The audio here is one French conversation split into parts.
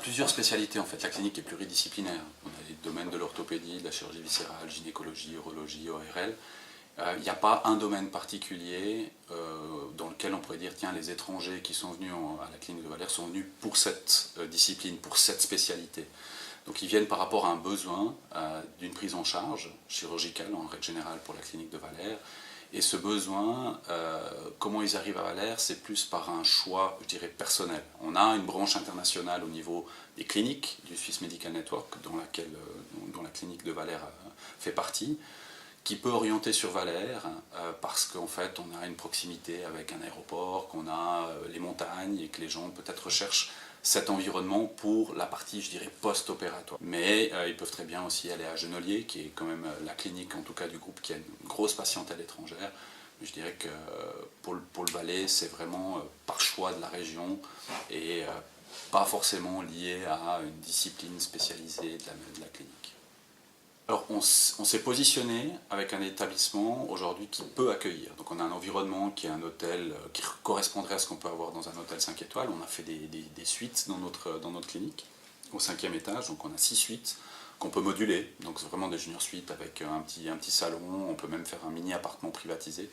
plusieurs spécialités en fait. La clinique est pluridisciplinaire. On a les domaines de l'orthopédie, de la chirurgie viscérale, gynécologie, urologie, ORL. Il n'y a pas un domaine particulier dans lequel on pourrait dire tiens, les étrangers qui sont venus à la clinique de Valère sont venus pour cette discipline, pour cette spécialité. Donc ils viennent par rapport à un besoin d'une prise en charge chirurgicale en règle générale pour la clinique de Valère. Et ce besoin, comment ils arrivent à Valère, c'est plus par un choix, je dirais, personnel. On a une branche internationale au niveau des cliniques du Swiss Medical Network, dont la clinique de Valère fait partie, qui peut orienter sur Valère parce qu'en fait on a une proximité avec un aéroport, qu'on a les montagnes et que les gens peut-être recherchent cet environnement pour la partie, je dirais, post-opératoire. Mais ils peuvent très bien aussi aller à Genolier, qui est quand même la clinique, en tout cas du groupe, qui a une grosse patientèle étrangère. Mais je dirais que pour le Valais, c'est vraiment par choix de la région et pas forcément lié à une discipline spécialisée de la clinique. Alors on s'est positionné avec un établissement aujourd'hui qui peut accueillir. Donc on a un environnement qui est un hôtel qui correspondrait à ce qu'on peut avoir dans un hôtel 5 étoiles. On a fait des suites dans notre clinique au 5e étage, donc on a 6 suites qu'on peut moduler. Donc c'est vraiment des junior suites avec un petit salon, on peut même faire un mini appartement privatisé.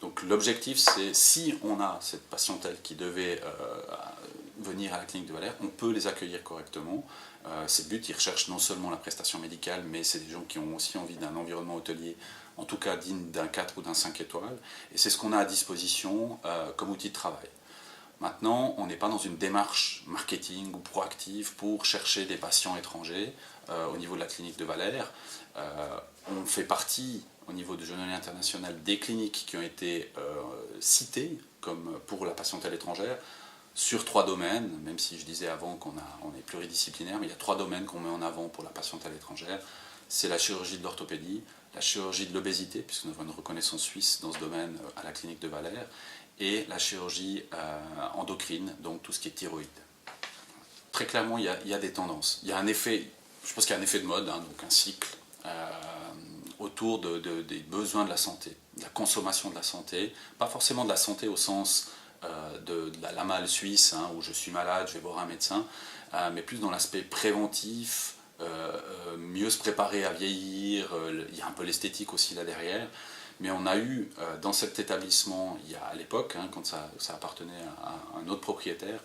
Donc l'objectif c'est, si on a cette patientèle qui devait venir à la clinique de Valère, on peut les accueillir correctement. C'est le but, ils recherchent non seulement la prestation médicale, mais c'est des gens qui ont aussi envie d'un environnement hôtelier, en tout cas digne d'un 4 ou d'un 5 étoiles. Et c'est ce qu'on a à disposition comme outil de travail. Maintenant, on n'est pas dans une démarche marketing ou proactive pour chercher des patients étrangers au niveau de la clinique de Valère. On fait partie, au niveau du Genolier International, des cliniques qui ont été citées comme pour la patientèle étrangère, sur 3 domaines, même si je disais avant qu'on est pluridisciplinaire, mais il y a 3 domaines qu'on met en avant pour la patientèle étrangère. C'est la chirurgie de l'orthopédie, la chirurgie de l'obésité, puisqu'on a une reconnaissance suisse dans ce domaine à la clinique de Valère, et la chirurgie endocrine, donc tout ce qui est thyroïde. Très clairement, il y a des tendances. Il y a un effet, je pense qu'il y a un effet de mode, donc un cycle autour des besoins de la santé, de la consommation de la santé, pas forcément de la santé au sens de la malle suisse, où je suis malade, je vais voir un médecin, mais plus dans l'aspect préventif, mieux se préparer à vieillir, il y a un peu l'esthétique aussi là derrière, mais on a eu dans cet établissement, il y a à l'époque, quand ça appartenait à un autre propriétaire,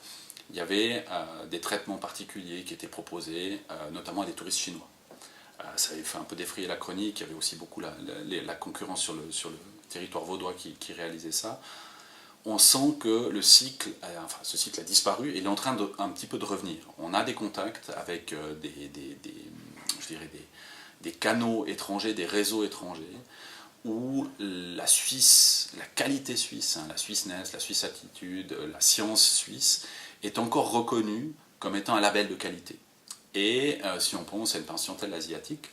il y avait des traitements particuliers qui étaient proposés, notamment à des touristes chinois. Ça avait fait un peu défrayer la chronique, il y avait aussi beaucoup la concurrence sur le territoire vaudois qui réalisait ça. On sent que ce cycle a disparu et il est en train un petit peu de revenir. On a des contacts avec des canaux étrangers, des réseaux étrangers, où la Suisse, la qualité suisse, la Swissness, la Swiss Attitude, la science suisse, est encore reconnue comme étant un label de qualité. Et si on pense à une patientèle asiatique,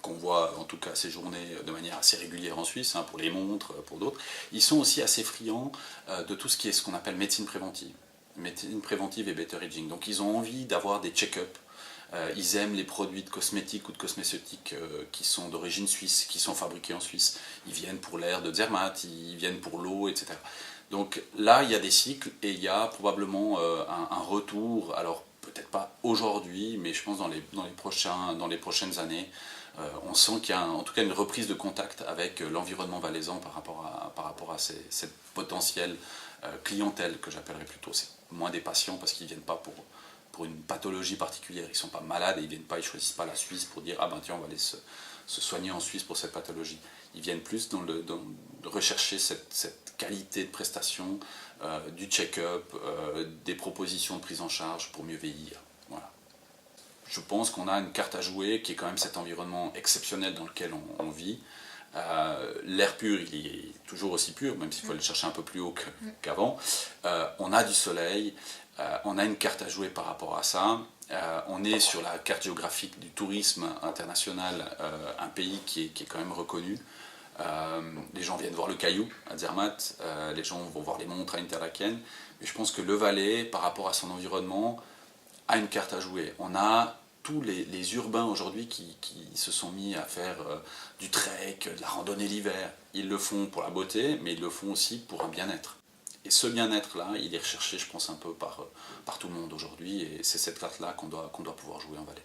qu'on voit en tout cas séjourner de manière assez régulière en Suisse, pour les montres, pour d'autres, ils sont aussi assez friands de tout ce qui est ce qu'on appelle médecine préventive et better aging. Donc ils ont envie d'avoir des check-up, ils aiment les produits de cosmétiques ou de cosmétiques qui sont d'origine suisse, qui sont fabriqués en Suisse. Ils viennent pour l'air de Zermatt, ils viennent pour l'eau, etc. Donc là, il y a des cycles et il y a probablement un retour, alors peut-être pas aujourd'hui, mais je pense dans les prochaines années, on sent qu'il y a en tout cas une reprise de contact avec l'environnement valaisan par rapport à cette potentielle clientèle que j'appellerais plutôt. C'est moins des patients parce qu'ils ne viennent pas pour une pathologie particulière, ils ne sont pas malades et ils ne choisissent pas la Suisse pour dire ah ben tiens on va aller se soigner en Suisse pour cette pathologie. Ils viennent plus dans rechercher cette qualité de prestation, du check-up, des propositions de prise en charge pour mieux vieillir. Voilà. Je pense qu'on a une carte à jouer qui est quand même cet environnement exceptionnel dans lequel on vit. L'air pur, il est toujours aussi pur, même s'il faut le chercher un peu plus haut qu'avant. On a du soleil, on a une carte à jouer par rapport à ça. On est sur la carte géographique du tourisme international, un pays qui est quand même reconnu. Les gens viennent voir le Caillou à Zermatt, les gens vont voir les montres à Interlaken. Mais je pense que le Valais, par rapport à son environnement, a une carte à jouer. On a tous les urbains aujourd'hui qui se sont mis à faire du trek, de la randonnée l'hiver. Ils le font pour la beauté, mais ils le font aussi pour un bien-être. Et ce bien-être-là, il est recherché, je pense, un peu par tout le monde aujourd'hui, et c'est cette carte-là qu'on doit pouvoir jouer en Valais.